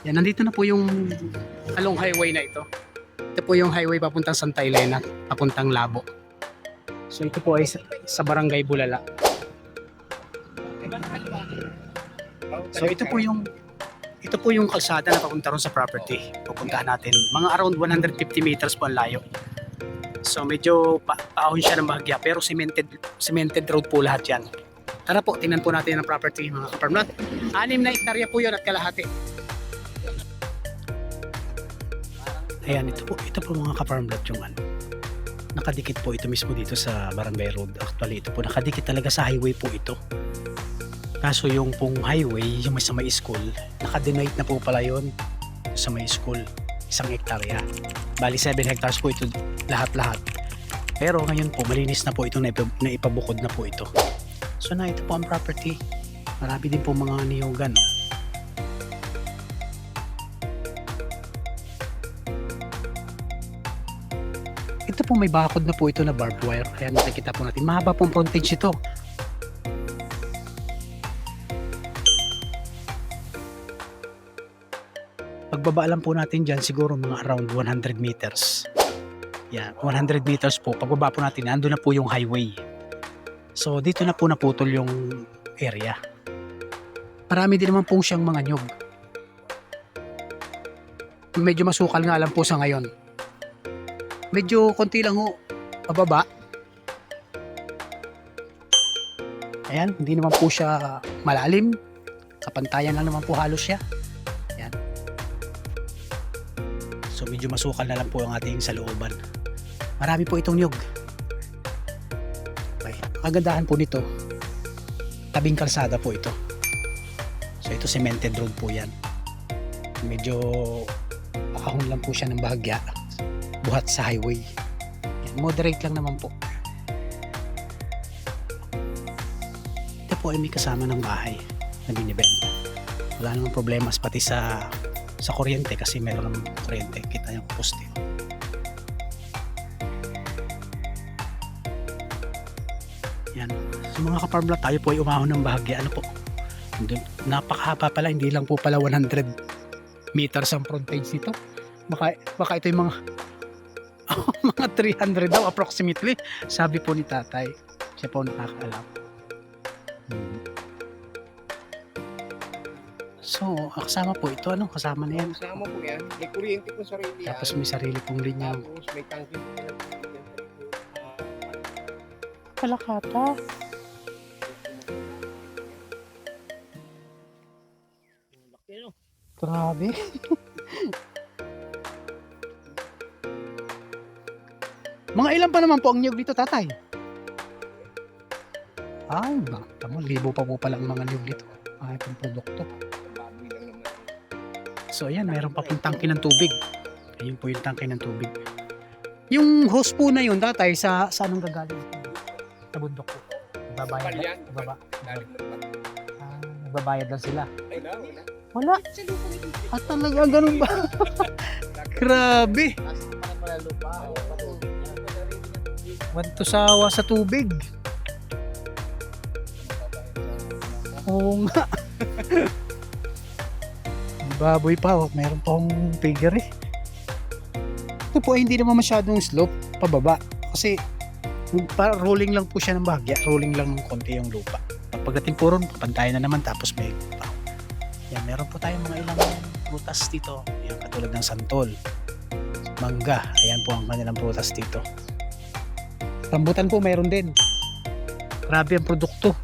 Yan, nandito na po yung along highway na ito. Ito po yung highway papuntang Santa Elena, papuntang Labo. So ito po ay sa Barangay Bulala. So ito po yung kalsada na papunta ron sa property. Pupuntahan natin. Mga around 150 meters po ang layo. So medyo paahon siya ng bahagya pero cemented road po lahat yan. Tara po, tingnan po natin ang property mga kaparmlat. 6 na hektarya po yun at kalahati. Ayan, ito po mga ka-farmlet yung ano. Nakadikit po ito mismo dito sa Barangay Road. Actually, ito po nakadikit talaga sa highway po ito. Kaso yung pong highway, yung sa may school, nakadenate na po pala yun sa may school. 1 hektarya. Bali 7 hectares po ito lahat-lahat. Pero ngayon po, malinis na po ito na ipabukod na po ito. So na ito po ang property. Marami din po mga niyugan. No? Ito po may bakod na po ito na barbed wire. Kaya nakikita po natin. Mahaba pong frontage ito. Pagbaba lang po natin dyan siguro mga around 100 meters. Yan, 100 meters po. Pagbaba po natin, nandun na po yung highway. So dito na po naputol yung area. Marami din naman po siyang mga nyug. Medyo masukal nga lang po sa ngayon. Medyo konti lang ho pababa. Ayan, hindi naman po siya malalim. Kapantayan lang naman po halos siya. Ayan. So medyo masukal na lang po ang ating salooban. Marami po itong nyug. Okay. Kagandahan po nito, tabing kalsada po ito. So ito cemented road po yan. Medyo pakahon lang po siya ng bahagya. Buhat sa highway. Yan, moderate lang naman po. Ito po ay may kasama ng bahay na binibenta. Wala namang problema pati sa kuryente kasi meron ng kuryente. Kita yung poste. Yan. So mga ka-farmlet, tayo po ay umahon ng bahagya. Ano po? Napakahaba pala. Hindi lang po pala 100 meters ang frontage nito. Baka ito yung mga 300 daw approximately, sabi po ni tatay. Siya po nakakaalam. So kasama po ito, ano? Kasama na yan. Kasama po yan, may kuryente po sarili yan. Tapos may sarili pong linya. Tapos may tangke po yan. Kalakata. Grabe. Mga ilan pa naman po ang niyog dito, tatay? Ay, bakit mo? Libo pa po palang mga niyog dito. Ay, pang produkto. So, ayan, meron pa pong tangke ng tubig. Ayun po yung tangke ng tubig. Yung hose po na yun, tatay, saan ang gagaling? Sa bundok po. Nagbabayad lang? Nagbabayad lang sila? Wala. At talaga, ganun ba? Grabe. Wanto sawa sa tubig. Oo nga. Baboy pa, oh. Meron pang figure eh. Ito po ay hindi naman masyadong slope pababa. Kasi rolling lang po siya ng bahagya. Rolling lang ng konti yung lupa. Pagdating po ron, papantayan na naman tapos may lupa. Yan, meron po tayong mga ilang prutas dito. Yan, katulad ng santol, mangga. Ayan po ang kanilang prutas dito. Rambutan po mayroon din. Grabe ang produkto.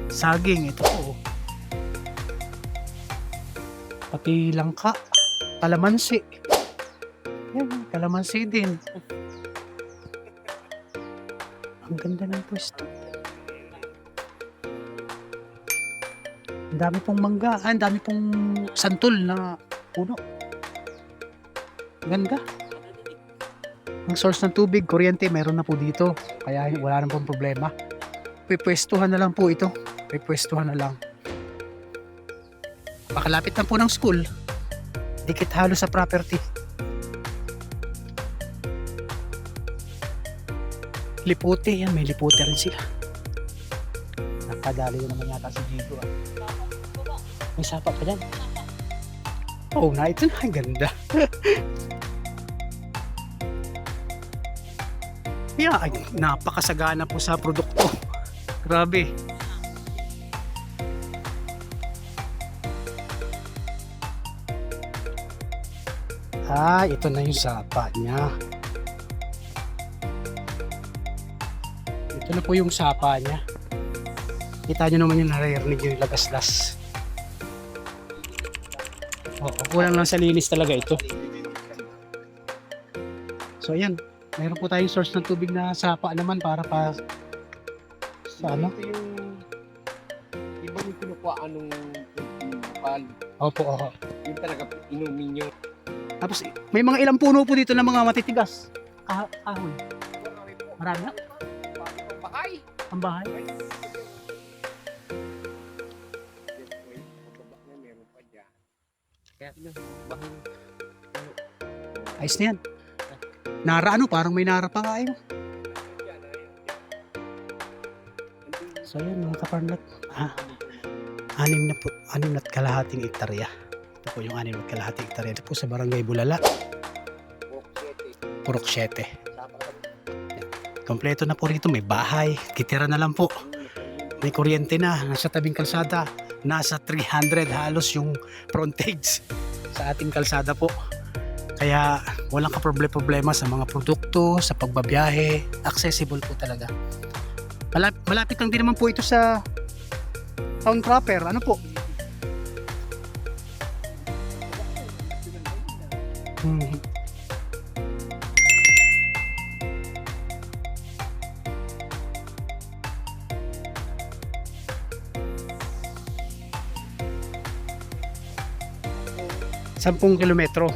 Saging, ito po. Pati langka, kalamansi. Yan, kalamansi din. Ang ganda ng pwesto. Ang dami pong mangga, ang dami pong santol na puno. Ganda. Ang source ng tubig, kuryente, meron na po dito. Kaya wala nang pong problema. Pipwestuhan na lang po ito. Pipwestuhan na lang. Pakalapit na po ng school. Dikit halos sa property. Lipote, yan. May lipote rin sila. Kadali na naman yata si Jigo. Ah. May sapa pa dyan. Oh, na ito na. Ang ganda. Yeah, ay, napakasagana po sa produkto. Grabe. Ah, ito na yung sapa niya. Ito na po yung sapa niya. Kita nyo naman yung naririnig yung lagaslas. Oo, kulang lang sa linis talaga ito. So ayan, meron po tayong source ng tubig na sapa naman para pa sa ano? Ito yung iba yung pinukuhaan nung kapal. Opo, oo. Yung talaga inumin nyo. Tapos may mga ilang puno po dito na mga matitigas. Kahoy. Marami na. Bahay! Ang bahay. Meron pa dyan. Kaya bahay. Ayos na yan. Nara ano, parang may nara pa nga yun. So yan mga kaparnat. Anim na kalahating hektarya. Ito po yung 6 at kalahating hektarya. Ito po sa Barangay Bulala. Purok 7. Kompleto na po rito. May bahay. Kitira na lang po. May kuryente na. Nasa tabing kalsada. Nasa 300 halos yung frontage sa ating kalsada po. Kaya walang kaproblema sa mga produkto, sa pagbabiyahe. Accessible po talaga. Malapit lang din naman po ito sa town proper. Ano po? Sampung kilometro.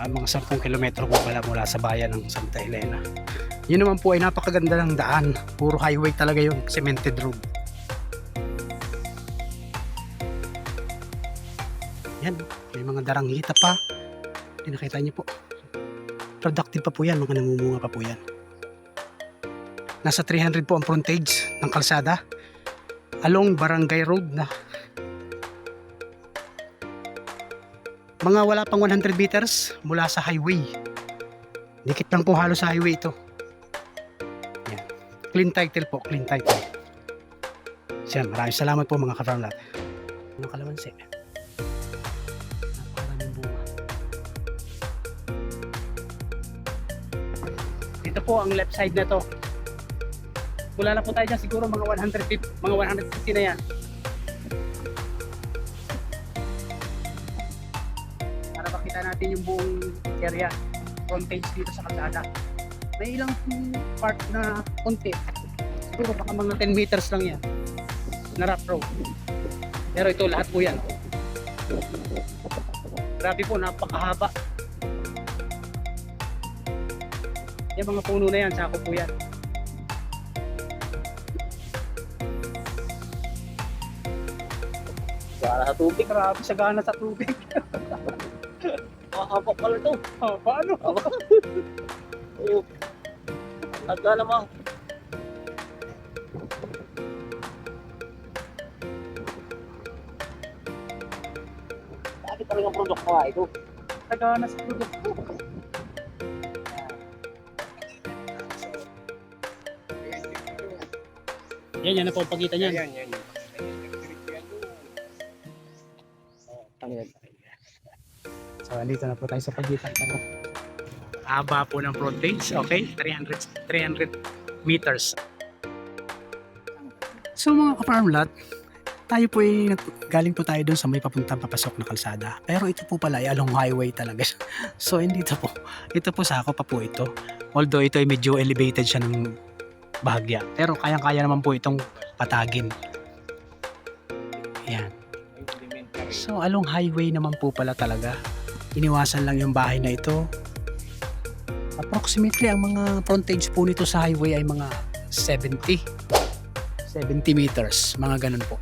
Mga 10 kilometro po pala mula sa bayan ng Santa Elena. Yun naman po ay napakaganda ng daan. Puro highway talaga yung cemented road. Yan, may mga daranghita pa. Nakita niyo po. Productive pa po yan, mga namumunga pa po yan. Nasa 300 po ang frontage ng kalsada. Along Barangay Road na. Mga wala pang 100 meters mula sa highway. Dikit lang po halos sa highway ito. Yan. Clean title po, clean title. So yan, maraming salamat po mga ka-farmlat. Ano kalamansi? Napakaraming bunga. Ito po ang left side na to. Wala na po tayo dyan, siguro mga 150 na yan. Para makita natin yung buong area, frontage dito sa kalsada. May ilang part na konti. Siguro baka mga 10 meters lang yan na rough road. Pero ito lahat po yan. Grabe po, napakahaba. Yung mga puno na yan, sako po yan. Para sa tubig, grabe sagana sa tubig. Makakapok pala ito. Oh, paano? Oo. Agla naman. Bakit talagang produkto nga ito? Sagana sa produkto. Yan na po ang pagitan yan. Yan. So, andito na po tayo sa pagitan. Haba po ng frontage, okay? 300 meters. So mga ka-farmlot, tayo po ay galing po tayo doon sa may papuntang papasok na kalsada. Pero ito po pala ay along highway talaga. So hindi ito po. Ito po sako pa po ito. Although ito ay medyo elevated siya ng bahagya. Pero kayang-kaya naman po itong patagin. Yan. So along highway naman po pala talaga. Iniwasan lang yung bahay na ito. Approximately ang mga frontage po nito sa highway ay mga 70 meters, mga ganun po.